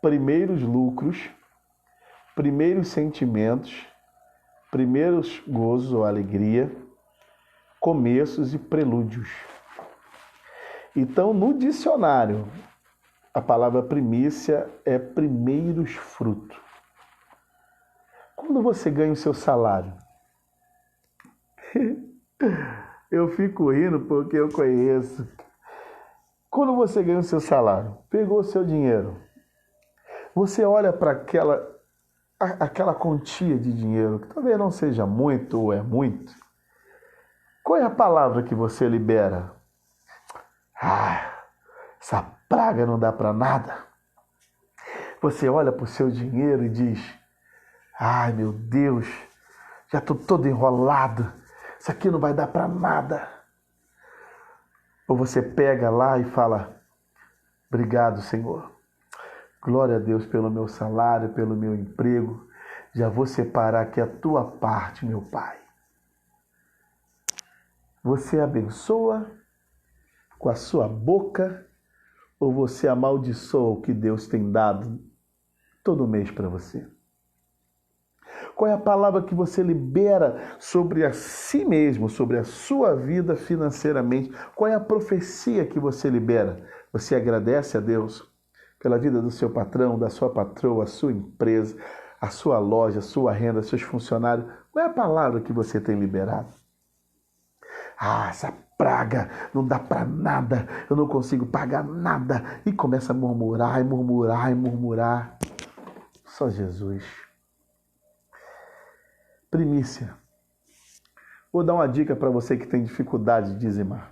A: primeiros lucros, primeiros sentimentos, primeiros gozos ou alegria, começos e prelúdios. Então, no dicionário, a palavra primícia é primeiros frutos. Quando você ganha o seu salário? Eu fico rindo porque eu conheço. Quando você ganha o seu salário, pegou o seu dinheiro, você olha para aquela quantia de dinheiro, que talvez não seja muito ou é muito. Qual é a palavra que você libera? Essa praga não dá para nada. Você olha para o seu dinheiro e diz: ai meu Deus, já estou todo enrolado, isso aqui não vai dar para nada. Ou você pega lá e fala: obrigado, Senhor. Glória a Deus pelo meu salário, pelo meu emprego. Já vou separar aqui a tua parte, meu Pai. Você abençoa com a sua boca ou você amaldiçoa o que Deus tem dado todo mês para você? Qual é a palavra que você libera sobre a si mesmo, sobre a sua vida financeiramente? Qual é a profecia que você libera? Você agradece a Deus pela vida do seu patrão, da sua patroa, a sua empresa, a sua loja, a sua renda, seus funcionários? Qual é a palavra que você tem liberado? Essa praga não dá para nada, eu não consigo pagar nada. E começa a murmurar, e murmurar, e murmurar. Só Jesus. Primícia. Vou dar uma dica para você que tem dificuldade de dizimar.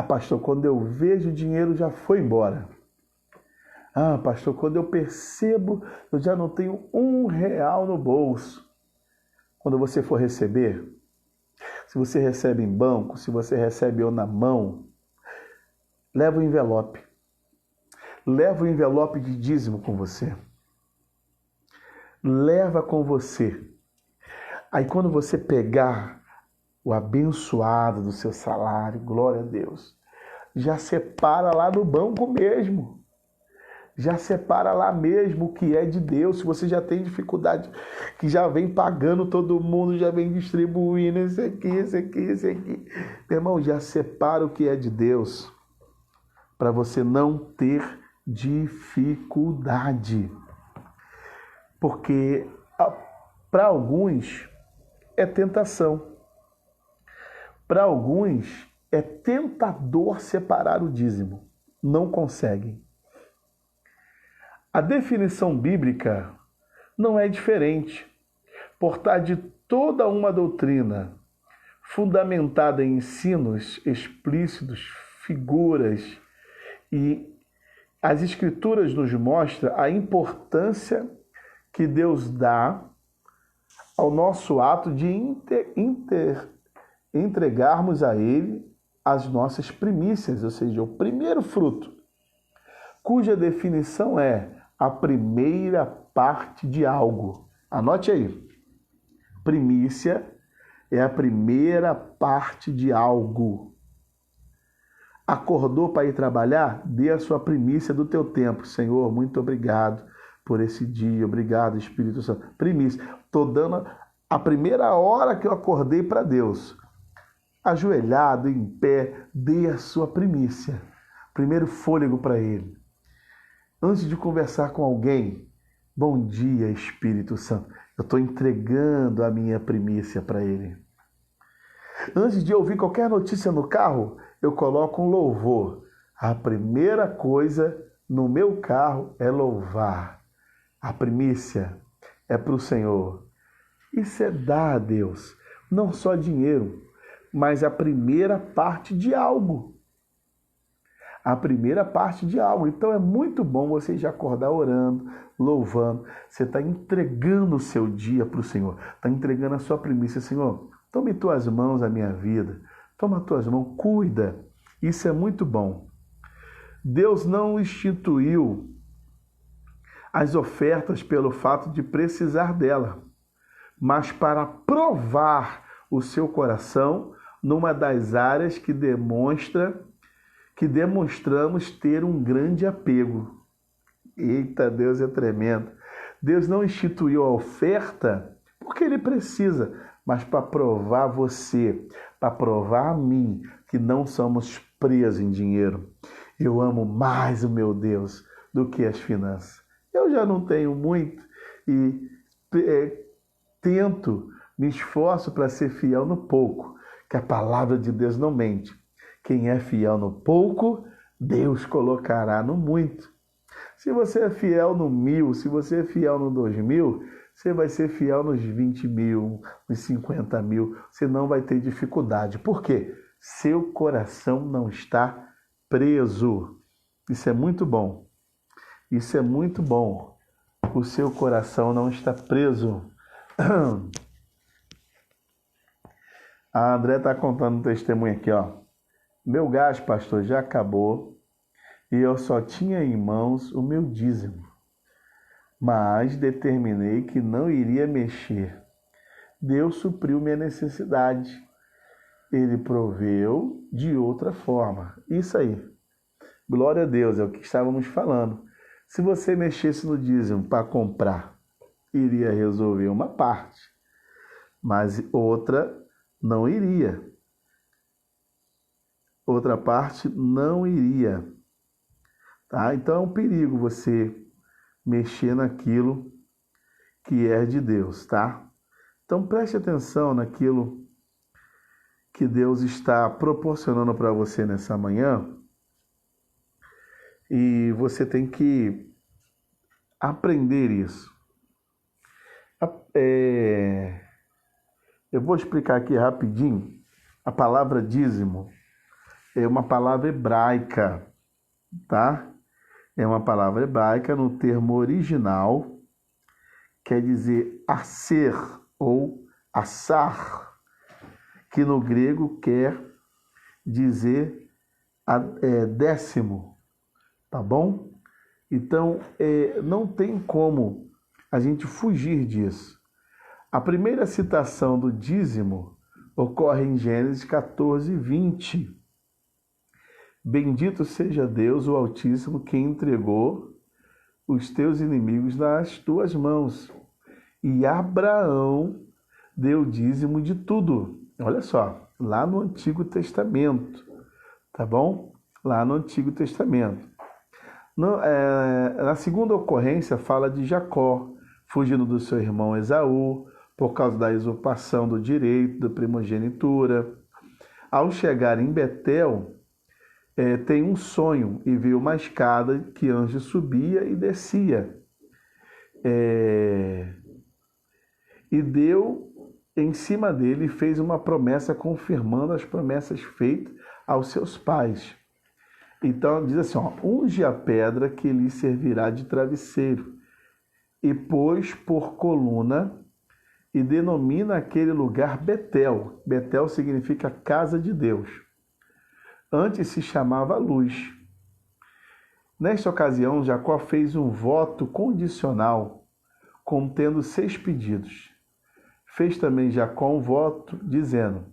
A: Pastor, quando eu vejo o dinheiro já foi embora. Pastor, quando eu percebo, eu já não tenho R$1 no bolso. Quando você for receber, se você recebe em banco, se você recebe ou na mão, leva o envelope. Leva o envelope de dízimo com você. Leva com você. Aí quando você pegar o abençoado do seu salário, glória a Deus, já separa lá no banco mesmo. Já separa lá mesmo o que é de Deus. Se você já tem dificuldade, que já vem pagando todo mundo, já vem distribuindo esse aqui, esse aqui, esse aqui. Meu irmão, já separa o que é de Deus para você não ter dificuldade. Porque para alguns é tentação. Para alguns é tentador separar o dízimo. Não conseguem. A definição bíblica não é diferente. Por trás de toda uma doutrina fundamentada em ensinos explícitos, figuras, e as Escrituras nos mostram a importância que Deus dá ao nosso ato de entregarmos a Ele as nossas primícias, ou seja, o primeiro fruto, cuja definição é a primeira parte de algo. Anote aí. Primícia é a primeira parte de algo. Acordou para ir trabalhar? Dê a sua primícia do teu tempo. Senhor, muito obrigado por esse dia. Obrigado, Espírito Santo. Primícia. Estou dando a primeira hora que eu acordei para Deus. Ajoelhado, em pé, dê a sua primícia. Primeiro fôlego para Ele. Antes de conversar com alguém, bom dia, Espírito Santo. Eu estou entregando a minha primícia para Ele. Antes de ouvir qualquer notícia no carro, eu coloco um louvor. A primeira coisa no meu carro é louvar. A primícia é para o Senhor. Isso é dar a Deus, não só dinheiro, mas a primeira parte de algo. A primeira parte de algo. Então é muito bom você já acordar orando, louvando. Você está entregando o seu dia para o Senhor. Está entregando a sua primícia. Senhor, toma em tuas mãos a minha vida. Toma as tuas mãos, cuida. Isso é muito bom. Deus não instituiu as ofertas pelo fato de precisar dela, mas para provar o seu coração numa das áreas que demonstramos ter um grande apego. Eita, Deus é tremendo. Deus não instituiu a oferta porque Ele precisa, mas para provar você, para provar a mim, que não somos presos em dinheiro. Eu amo mais o meu Deus do que as finanças. Eu já não tenho muito e tento, me esforço para ser fiel no pouco, que a palavra de Deus não mente. Quem é fiel no pouco, Deus colocará no muito. Se você é fiel no 1.000, se você é fiel no 2.000, você vai ser fiel nos 20.000, nos 50.000. Você não vai ter dificuldade. Por quê? Seu coração não está preso. Isso é muito bom. Isso é muito bom. O seu coração não está preso. A André está contando um testemunho aqui, ó. Meu gás, pastor, já acabou e eu só tinha em mãos o meu dízimo. Mas determinei que não iria mexer. Deus supriu minha necessidade. Ele proveu de outra forma. Isso aí. Glória a Deus, é o que estávamos falando. Se você mexesse no dízimo para comprar, iria resolver uma parte, mas outra não iria. Outra parte não iria. Tá? Então é um perigo você mexer naquilo que é de Deus, tá? Então preste atenção naquilo que Deus está proporcionando para você nessa manhã. E você tem que aprender isso. Eu vou explicar aqui rapidinho. A palavra dízimo é uma palavra hebraica, tá? É uma palavra hebraica no termo original, quer dizer aser ou assar, que no grego quer dizer décimo, tá bom? Então, não tem como a gente fugir disso. A primeira citação do dízimo ocorre em Gênesis 14, 20. Bendito seja Deus, o Altíssimo, que entregou os teus inimigos nas tuas mãos. E Abraão deu dízimo de tudo. Olha só, lá no Antigo Testamento, tá bom? Lá no Antigo Testamento. Na segunda ocorrência fala de Jacó, fugindo do seu irmão Esaú, por causa da usurpação do direito da primogenitura. Ao chegar em Betel, tem um sonho e viu uma escada que anjo subia e descia. E deu em cima dele e fez uma promessa confirmando as promessas feitas aos seus pais. Então diz assim, unge a pedra que lhe servirá de travesseiro e pôs por coluna e denomina aquele lugar Betel. Betel significa casa de Deus. Antes se chamava Luz. Nesta ocasião, Jacó fez um voto condicional, contendo 6 pedidos. Fez também Jacó um voto, dizendo,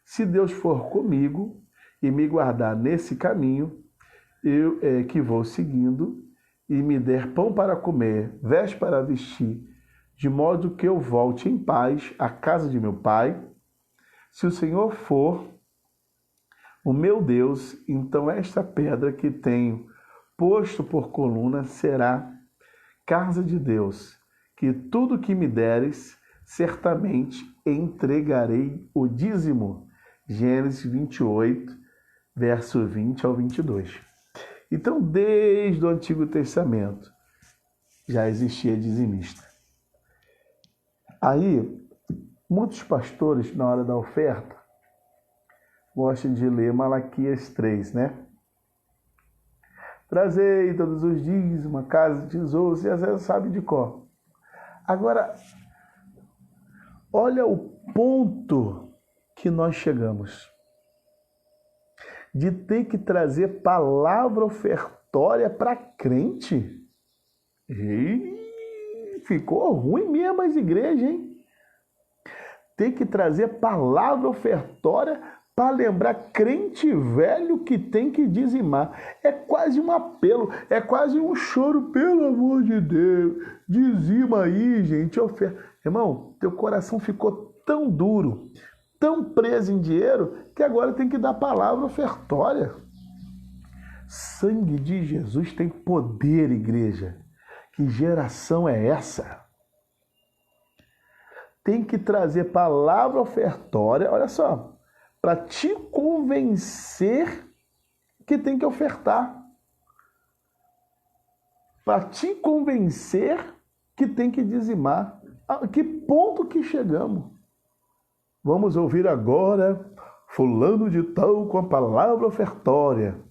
A: se Deus for comigo e me guardar nesse caminho, que vou seguindo, e me der pão para comer, vestes para vestir, de modo que eu volte em paz à casa de meu pai, se o Senhor for o meu Deus, então esta pedra que tenho posto por coluna será casa de Deus, que tudo que me deres, certamente entregarei o dízimo. Gênesis 28, verso 20 ao 22. Então, desde o Antigo Testamento, já existia dizimista. Aí, muitos pastores, na hora da oferta, gostam de ler Malaquias 3, né? Trazei todos os dias uma casa de tesouros, e às vezes sabe de cor. Agora, olha o ponto que nós chegamos. De ter que trazer palavra ofertória para crente. E ficou ruim mesmo as igrejas, hein? Ter que trazer palavra ofertória para lembrar crente velho que tem que dizimar. É quase um apelo, é quase um choro, pelo amor de Deus. Dizima aí, gente, oferta. Irmão, teu coração ficou tão duro, tão preso em dinheiro, que agora tem que dar palavra ofertória. Sangue de Jesus tem poder, igreja. Que geração é essa? Tem que trazer palavra ofertória, olha só, para te convencer que tem que ofertar. Para te convencer que tem que dizimar. A que ponto que chegamos? Vamos ouvir agora fulano de tal com a palavra ofertória.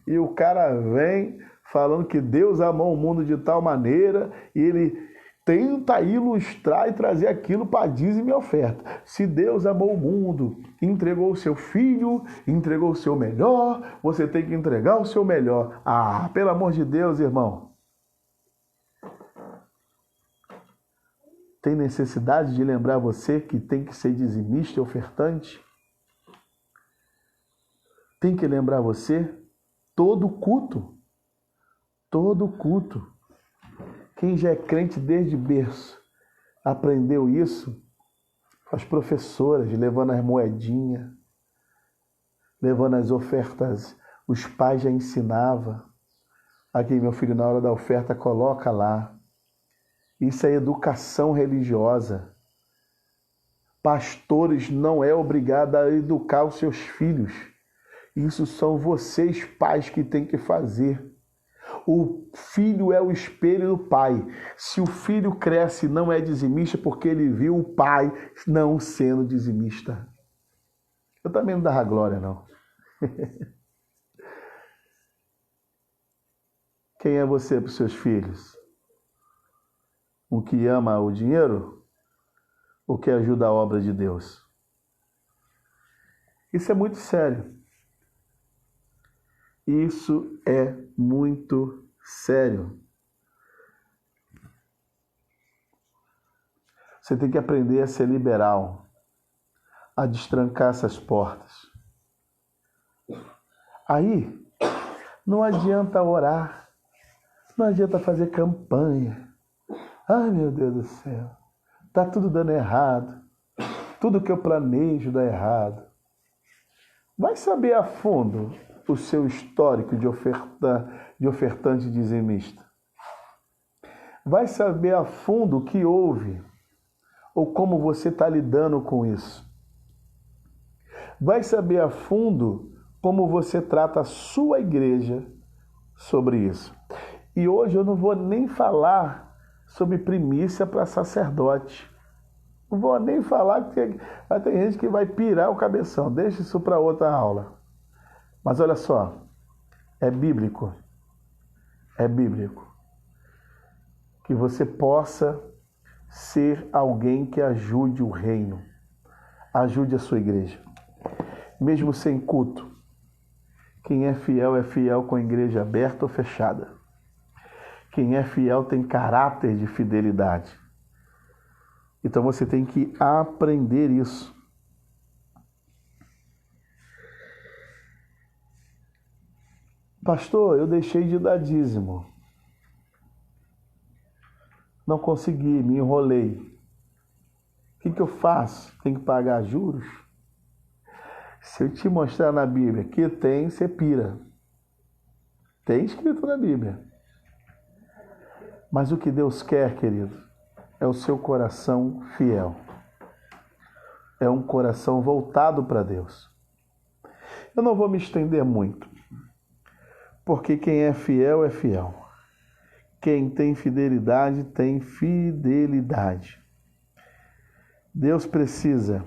A: E o cara vem falando que Deus amou o mundo de tal maneira e ele tenta ilustrar e trazer aquilo para dízimo e oferta. Se Deus amou o mundo, entregou o seu filho, entregou o seu melhor, você tem que entregar o seu melhor. Ah, pelo amor de Deus, irmão. Tem necessidade de lembrar você que tem que ser dizimista e ofertante? Tem que lembrar você todo culto. Todo culto. Quem já é crente desde berço aprendeu isso? As professoras levando as moedinhas, levando as ofertas. Os pais já ensinavam. Aqui, meu filho, na hora da oferta, coloca lá. Isso é educação religiosa. Pastores não é obrigado a educar os seus filhos. Isso são vocês, pais, que têm que fazer. O filho é o espelho do pai. Se o filho cresce e não é dizimista, porque ele viu o pai não sendo dizimista. Eu também não dava glória, não. Quem é você para os seus filhos? Um que ama o dinheiro? Ou que ajuda a obra de Deus? Isso é muito sério. Isso é muito sério. Você tem que aprender a ser liberal, a destrancar essas portas. Aí, não adianta orar, não adianta fazer campanha. Ai, meu Deus do céu, tá tudo dando errado. Tudo que eu planejo dá errado. Vai saber a fundo o seu histórico de ofertante dizimista. Vai saber a fundo o que houve ou como você está lidando com isso. Vai saber a fundo como você trata a sua igreja sobre isso. E hoje eu não vou nem falar sobre primícia para sacerdote. Não vou nem falar que tem gente que vai pirar o cabeção. Deixa isso para outra aula. Mas olha só, é bíblico. É bíblico. Que você possa ser alguém que ajude o reino. Ajude a sua igreja. Mesmo sem culto. Quem é fiel com a igreja aberta ou fechada. Quem é fiel tem caráter de fidelidade. Então você tem que aprender isso. Pastor, eu deixei de dar dízimo. Não consegui, me enrolei. O que eu faço? Tem que pagar juros? Se eu te mostrar na Bíblia que tem, você pira. Tem escrito na Bíblia. Mas o que Deus quer, querido, é o seu coração fiel. É um coração voltado para Deus. Eu não vou me estender muito, porque quem é fiel é fiel. Quem tem fidelidade tem fidelidade. Deus precisa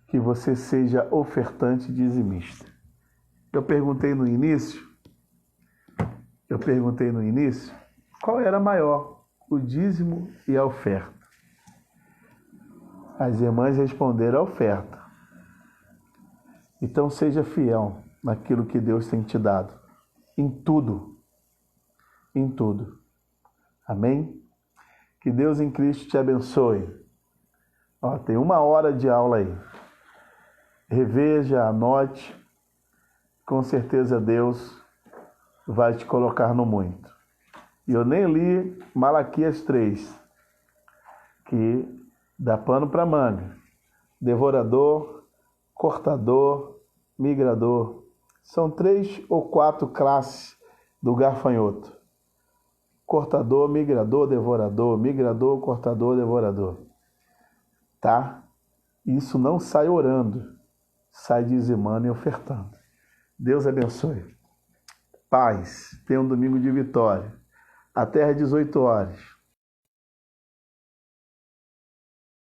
A: que você seja ofertante dizimista. Eu perguntei no início, qual era maior, o dízimo e a oferta. As irmãs responderam a oferta. Então seja fiel naquilo que Deus tem te dado. Em tudo. Em tudo. Amém? Que Deus em Cristo te abençoe. Tem 1 hora de aula aí. Reveja, anote. Com certeza Deus vai te colocar no muito. E eu nem li Malaquias 3, que dá pano para manga. Devorador, cortador, migrador. São 3 ou 4 classes do gafanhoto. Cortador, migrador, devorador, migrador, cortador, devorador. Tá? Isso não sai orando, sai dizimando e ofertando. Deus abençoe. Paz, tenha um domingo de vitória. Até às 18 horas.